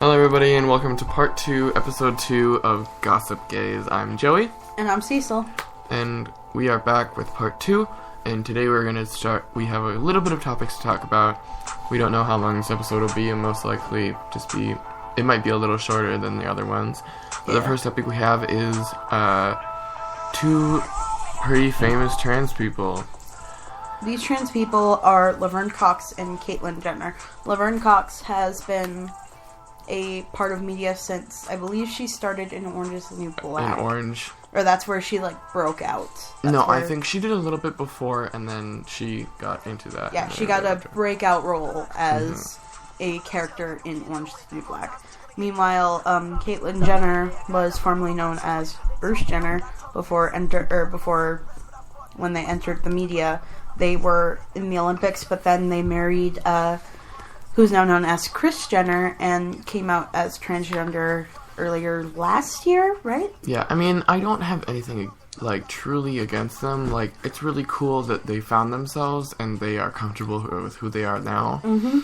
Hello everybody and welcome to part 2, episode 2 of Gossip Gays. I'm Joey. And I'm Cecil. And we are back with part 2, and today we're going to start, we have a little bit of topics to talk about. We don't know how long this episode will be, and most likely it might be a little shorter than the other ones. But The first topic we have is, 2 pretty famous trans people. These trans people are Laverne Cox and Caitlyn Jenner. Laverne Cox has been a part of media since, I believe she started in Orange is the New Black. In Orange. Or that's where she, broke out. I think she did a little bit before, and then she got into that. Yeah, she got a breakout role as a character in Orange is the New Black. Meanwhile, Caitlyn Jenner was formerly known as Bruce Jenner before when they entered the media. They were in the Olympics, but then they married who's now known as Kris Jenner, and came out as transgender earlier last year, right? Yeah, I mean, I don't have anything, truly against them. It's really cool that they found themselves, and they are comfortable with who they are now. Mm-hmm.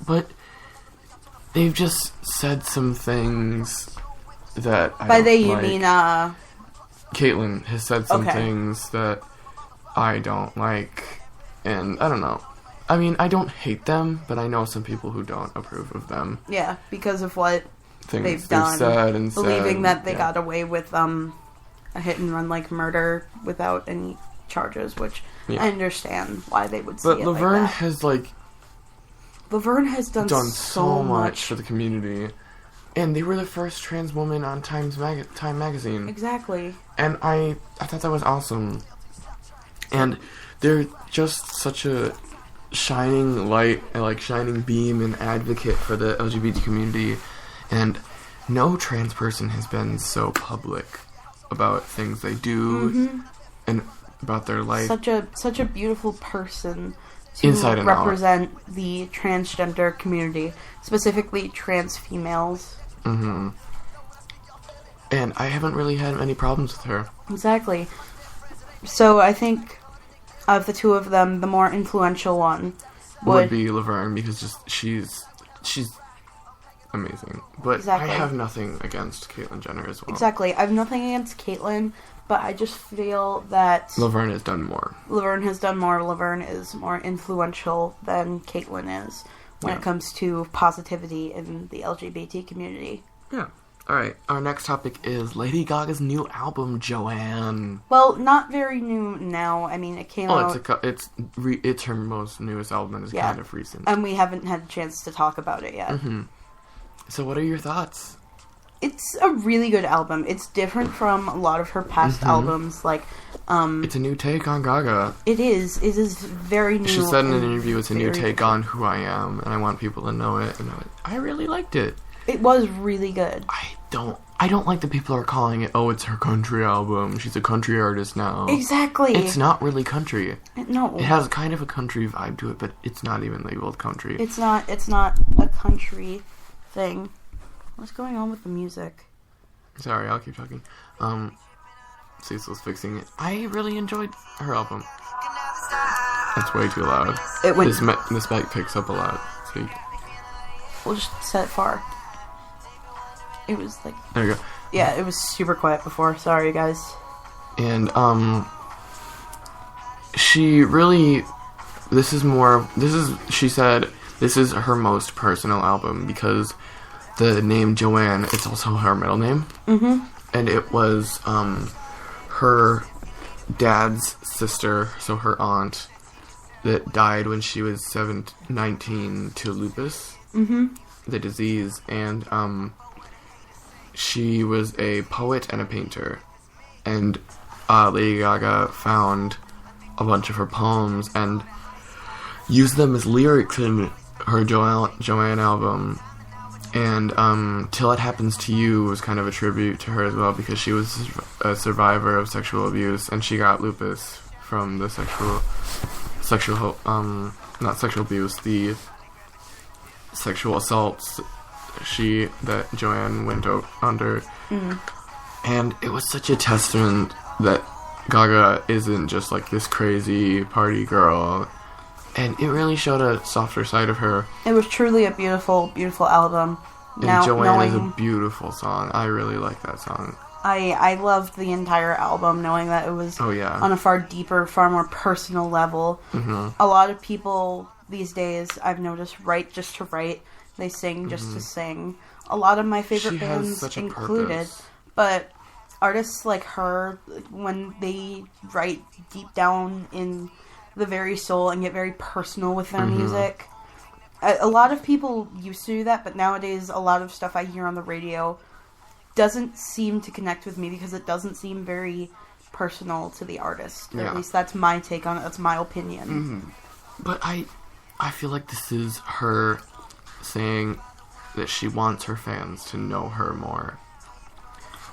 But they've just said some things that By they, you mean, Caitlyn has said some things that I don't like, and I don't know. I mean, I don't hate them, but I know some people who don't approve of them. Yeah, because of what they've done. Believing that they got away with a hit-and-run murder without any charges, which I understand why they would see it Laverne like that. Laverne has done so much for the community. And they were the first trans woman on Time magazine. Exactly. And I thought that was awesome. And they're just such a shining light, shining beam and advocate for the LGBT community. And no trans person has been so public about things they do and about their life. Such a beautiful person to inside and represent the transgender community, specifically trans females. Mm-hmm. And I haven't really had any problems with her. Exactly. So I think of the two of them, the more influential one would be Laverne, because she's amazing. But I have nothing against Caitlyn Jenner as well. Exactly. I have nothing against Caitlyn, but I just feel that Laverne has done more. Laverne is more influential than Caitlyn is when it comes to positivity in the LGBT community. Yeah. Alright, our next topic is Lady Gaga's new album, Joanne. Well, not very new now. I mean, it came out... It's her most newest album, and it's kind of recent. And we haven't had a chance to talk about it yet. Mm-hmm. So what are your thoughts? It's a really good album. It's different from a lot of her past albums. It's a new take on Gaga. It is. It is very new. She said in an interview, it's a new take on who I am, and I want people to know it. And I really liked it. It was really good. I don't like that people are calling it, it's her country album. She's a country artist now. Exactly. It's not really country. No. It has kind of a country vibe to it, but it's not even labeled country. It's not a country thing. What's going on with the music? Sorry, I'll keep talking. Cecil's fixing it. I really enjoyed her album. That's way too loud. This mic picks up a lot. So we'll just set it far. It was there you go. Yeah, it was super quiet before. Sorry, guys. And she really, she said this is her most personal album because the name Joanne, it's also her middle name. Mm-hmm. And it was her dad's sister, so her aunt, that died when she was 19 to lupus, the disease, and she was a poet and a painter, and Lady Gaga found a bunch of her poems and used them as lyrics in her Joanne album. And Till It Happens to You was kind of a tribute to her as well, because she was a survivor of sexual abuse, and she got lupus from the not sexual abuse, the sexual assaults that Joanne went under. And it was such a testament that Gaga isn't just this crazy party girl, and it really showed a softer side of her. It was truly a beautiful, beautiful album. And Joanne is a beautiful song. I really like that song. I loved the entire album, knowing that it was on a far deeper, far more personal level. A lot of people these days, I've noticed, write just to write. They sing just to sing. A lot of my favorite bands included. But artists like her, when they write deep down in the very soul and get very personal with their music, a lot of people used to do that, but nowadays a lot of stuff I hear on the radio doesn't seem to connect with me because it doesn't seem very personal to the artist. Or at least that's my take on it. That's my opinion. But I feel like this is her saying that she wants her fans to know her more.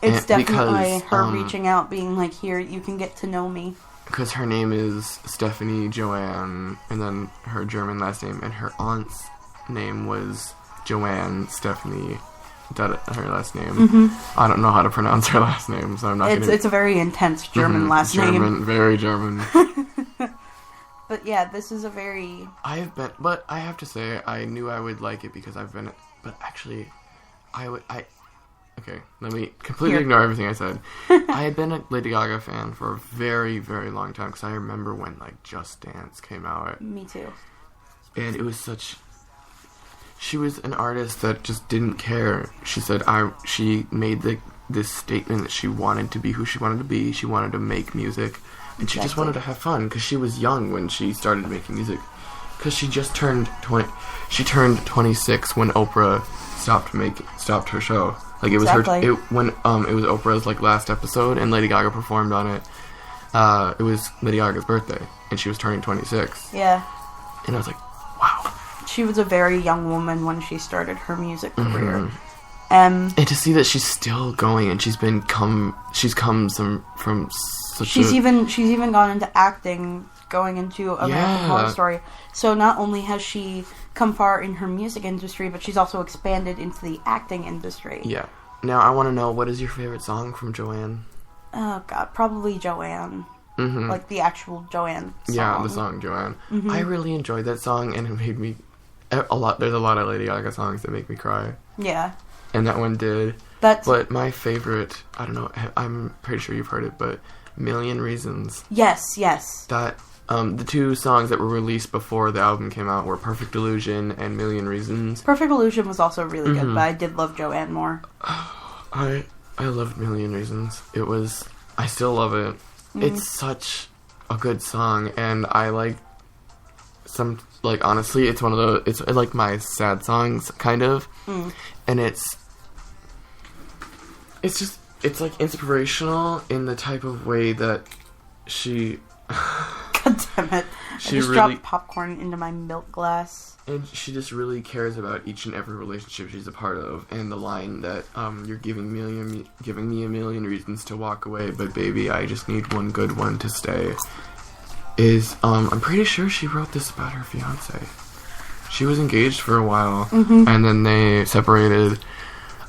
It's definitely her reaching out, being like, here, you can get to know me. Because her name is Stephanie Joanne, and then her German last name, and her aunt's name was Joanne Stephanie, her last name. I don't know how to pronounce her last name, so I'm not It's a very intense German last name. Very German. But yeah, this is a very... But I have to say, I knew I would like it because I've been... But actually, okay, let me completely ignore everything I said. I had been a Lady Gaga fan for a very, very long time because I remember when, like, Just Dance came out. Me too. And it was such... She was an artist that just didn't care. She said she made this statement that she wanted to be who she wanted to be. She wanted to make music. And she just wanted to have fun because she was young when she started making music. Because she just turned 20... She turned 26 when Oprah stopped her show. Like, it was when it was Oprah's, like, last episode, and Lady Gaga performed on it. It was Lady Gaga's birthday, and she was turning 26. Yeah. And I was like, wow. She was a very young woman when she started her music career. And to see that she's still going, and she's come from such she's even gone into acting, going into American Horror Story. So not only has she come far in her music industry, but she's also expanded into the acting industry. Yeah. Now, I want to know, what is your favorite song from Joanne? Oh, God. Probably Joanne. Like, the actual Joanne song. Yeah, the song Joanne. I really enjoyed that song, and it made me... There's a lot of Lady Gaga songs that make me cry. Yeah. And that one did. But my favorite, I don't know, I'm pretty sure you've heard it, but Million Reasons. Yes. That... the two songs that were released before the album came out were Perfect Illusion and Million Reasons. Perfect Illusion was also really good, but I did love Joanne more. I loved Million Reasons. I still love it. It's such a good song, and I honestly, it's one of those, it's like my sad songs, kind of. And it's like inspirational in the type of way that she... God damn it. I just dropped popcorn into my milk glass. And she just really cares about each and every relationship she's a part of. And the line that, you're giving me a million reasons to walk away, but baby, I just need one good one to stay, is, I'm pretty sure she wrote this about her fiancé. She was engaged for a while, and then they separated.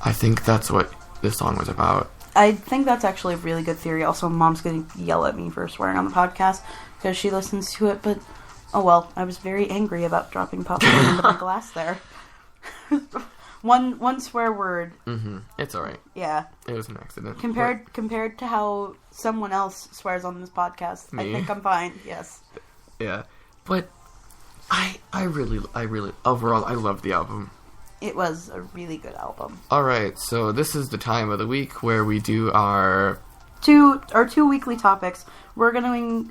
I think that's what this song was about. I think that's actually a really good theory. Also, Mom's going to yell at me for swearing on the podcast because she listens to it, but oh well, I was very angry about dropping popcorn into my glass there. One swear word. It's alright. Yeah. It was an accident. Compared to how someone else swears on this podcast, me? I think I'm fine, yes. Yeah. But I really, overall, I love the album. It was a really good album. Alright, so this is the time of the week where we do our two weekly topics. We're going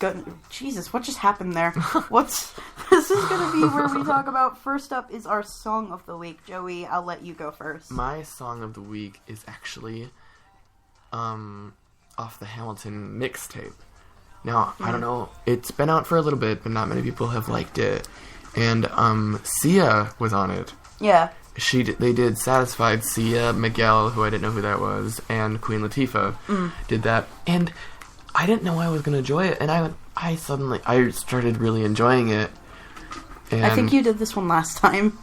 to... Jesus, what just happened there? This is going to be where we talk about... First up is our song of the week. Joey, I'll let you go first. My song of the week is actually off the Hamilton mixtape. Now, I don't know, it's been out for a little bit, but not many people have liked it. And Sia was on it. Yeah. They did Satisfied. Sia, Miguel, who I didn't know who that was, and Queen Latifah did that. And I didn't know I was going to enjoy it, and I started really enjoying it. And I think you did this one last time.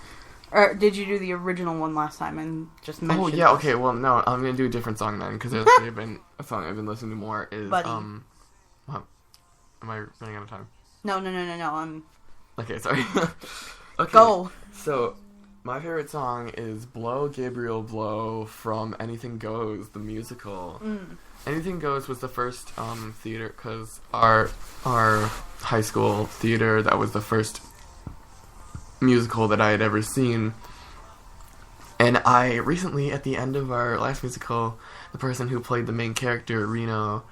Or did you do the original one last time and just mention it? Oh, yeah, okay, well, no, I'm going to do a different song then, because a song I've been listening to more is, Buddy. What? Am I running out of time? No, I'm... Okay, sorry. Okay. Go! So, My favorite song is Blow, Gabriel Blow from Anything Goes, the musical. Anything Goes was the first theater, because our high school theater, that was the first musical that I had ever seen. And I recently, at the end of our last musical, the person who played the main character, Reno,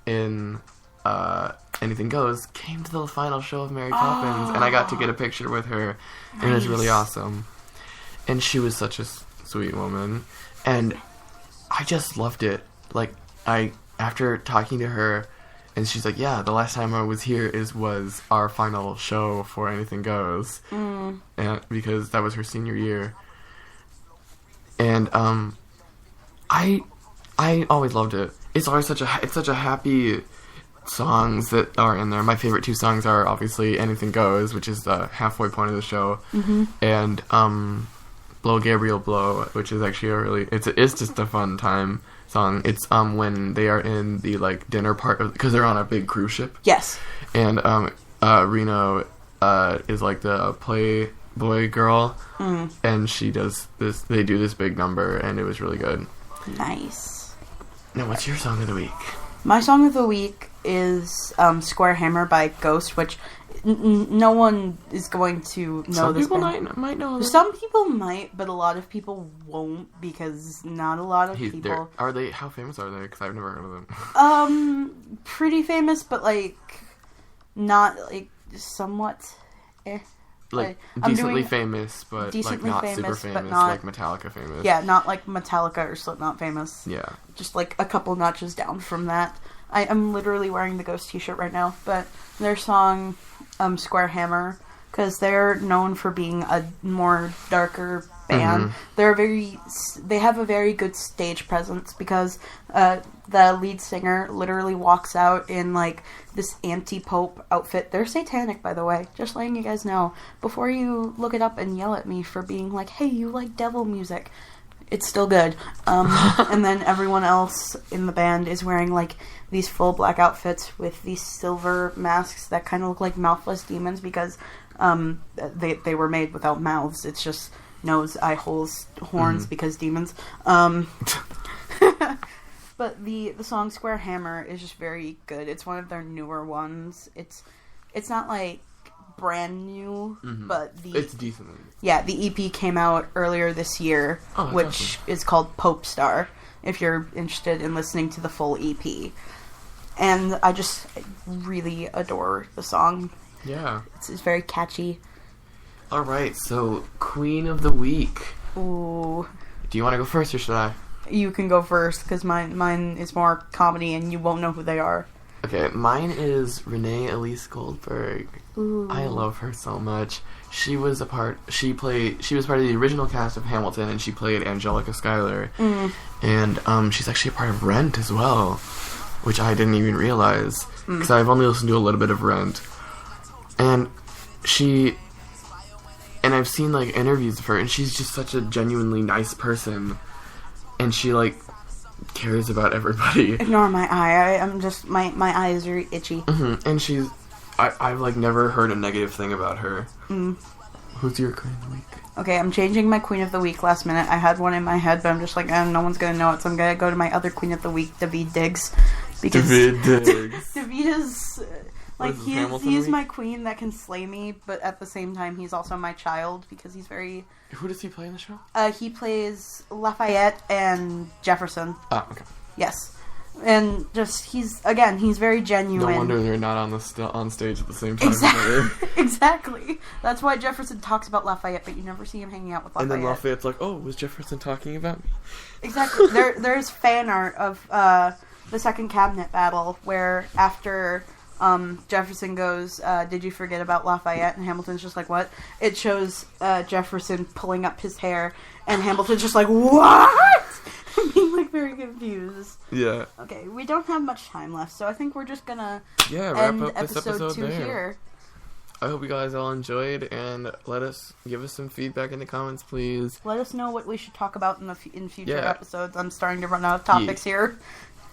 in Anything Goes, came to the final show of Mary Poppins, and I got to get a picture with her, and it was really awesome. And she was such a sweet woman, and I just loved it. Like, after talking to her, and she's like, yeah, the last time I was here was our final show for Anything Goes, and because that was her senior year. And I always loved it. It's always such a happy songs that are in there. My favorite two songs are obviously Anything Goes, which is the halfway point of the show, and Blow Gabriel Blow, which is actually it's just a fun time song. It's when they are in the like dinner part of, because they're on a big cruise ship. Yes. And Reno is like the Playboy girl, and she does this. They do this big number, and it was really good. Nice. Now, what's your song of the week? My song of the week is Square Hammer by Ghost, which no one is going to know. Some this people band. might know this. Some people might, but a lot of people won't, because not a lot of people. Are they? How famous are they? Because I've never heard of them. Pretty famous, but like not like somewhat. Like decently famous, but decently like not famous, super but famous, not, like Metallica famous. Yeah, not like Metallica or Slipknot famous. Yeah. Just like a couple notches down from that. I'm literally wearing the Ghost t-shirt right now, but their song, Square Hammer, because they're known for being a more darker band. They have a very good stage presence, because the lead singer literally walks out in like this anti-pope outfit. They're satanic, by the way, just letting you guys know before you look it up and yell at me for being like, hey, you like devil music. It's still good. And then everyone else in the band is wearing like these full black outfits with these silver masks that kind of look like mouthless demons, because they were made without mouths. It's just nose, eye holes, horns, because demons. But the song Square Hammer is just very good. It's one of their newer ones. It's not like brand new, but it's decently. Yeah, the EP came out earlier this year, which is called Pope Star, if you're interested in listening to the full EP. And I just really adore the song. Yeah. It's very catchy. Alright, so Queen of the Week. Ooh. Do you want to go first, or should I? You can go first, because mine is more comedy and you won't know who they are. Okay, mine is Renee Elise Goldberg. Ooh. I love her so much. She was part of the original cast of Hamilton, and she played Angelica Schuyler. And she's actually a part of Rent as well, which I didn't even realize, because I've only listened to a little bit of Rent. And I've seen like interviews of her, and she's just such a genuinely nice person, and she like cares about everybody. Ignore my eye. I'm just my eyes are itchy. And I've like never heard a negative thing about her. Who's your Queen of the Week? Okay, I'm changing my Queen of the Week last minute. I had one in my head, but I'm just like, no one's gonna know it, so I'm gonna go to my other Queen of the Week, Daveed Diggs, because Daveed Diggs. Daveed is like he's my queen that can slay me, but at the same time he's also my child, because he's very. Who does he play in the show? He plays Lafayette and Jefferson. Oh, okay. Yes. And just he's very genuine. No wonder they're not on stage at the same time. Exactly. That's why Jefferson talks about Lafayette, but you never see him hanging out with Lafayette. And then Lafayette's like, "Oh, was Jefferson talking about me?" Exactly. There's fan art of the second cabinet battle, where after Jefferson goes, "Did you forget about Lafayette?" And Hamilton's just like, "What?" It shows Jefferson pulling up his hair, and Hamilton's just like, "What?" Being like very confused. Yeah. Okay, we don't have much time left, so I think we're just gonna wrap up this episode 2 there. here. I hope you guys all enjoyed, and give us some feedback in the comments, please. Let us know what we should talk about in future episodes. I'm starting to run out of topics here.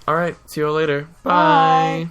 All right, see you all later. Bye.